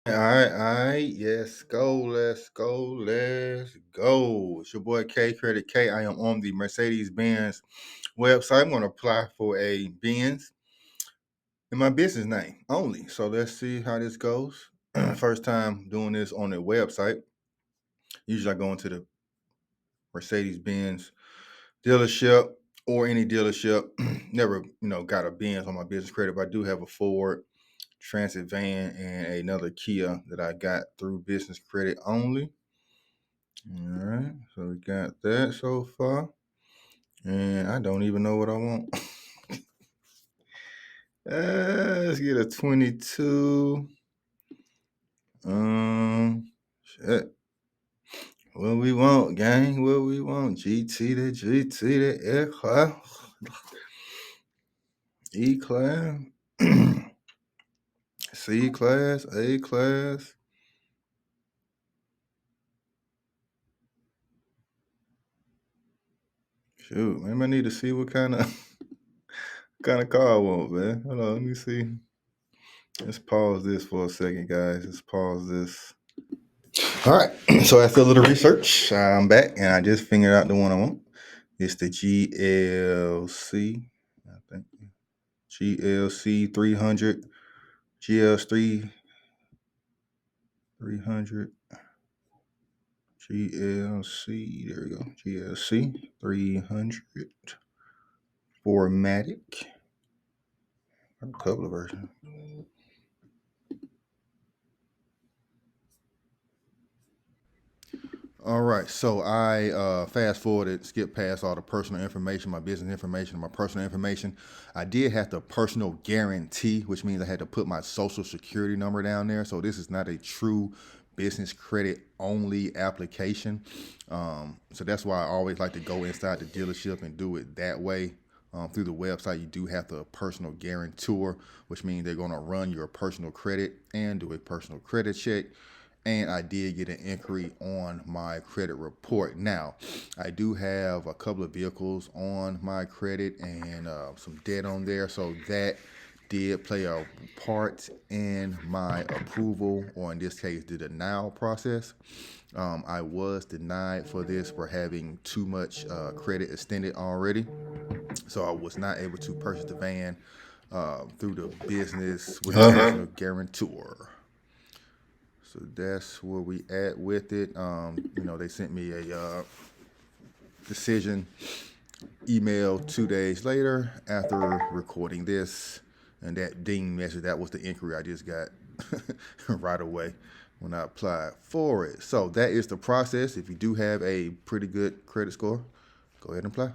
All right, yes, let's go. It's your boy K Credit K. I am on the Mercedes Benz website. I'm going to apply for a Benz in my business name only. So let's see how this goes. First time doing this on the website. Usually I go into the Mercedes Benz dealership or any dealership. Never, got a Benz on my business credit, but I do have a Ford Transit van and another Kia that I got through business credit only. All right, so we got that so far, and I don't even know what I want. Let's get a 22. Shit. What we want, gang? What we want? GT to GT to E class, C class, A class. Shoot, maybe I need to see what kind of car I want, man. Hold on, let me see. Let's pause this for a second, guys. Let's pause this. All right. So after a little research, I'm back and I just figured out the one I want. It's the GLC, I think. GLC 300. GLC 300. GLC. There we go. GLC 300. 4MATIC. A couple of versions. All right, so I fast forwarded, skipped past all the personal information, my business information, my personal information. I did have the personal guarantee, which means I had to put my social security number down there. So this is not a true business credit only application. So that's why I always like to go inside the dealership and do it that way. Through the website, you do have the personal guarantor, which means they're going to run your personal credit and do a personal credit check. And I did get an inquiry on my credit report. Now, I do have a couple of vehicles on my credit and some debt on there. So that did play a part in my approval, or in this case, the denial process. I was denied for this for having too much credit extended already. So I was not able to purchase the van through the business with the personal guarantor. So that's where we at with it. They sent me a decision email 2 days later after recording this, and that ding message, that was the inquiry I just got right away when I applied for it. So that is the process. If you do have a pretty good credit score, go ahead and apply.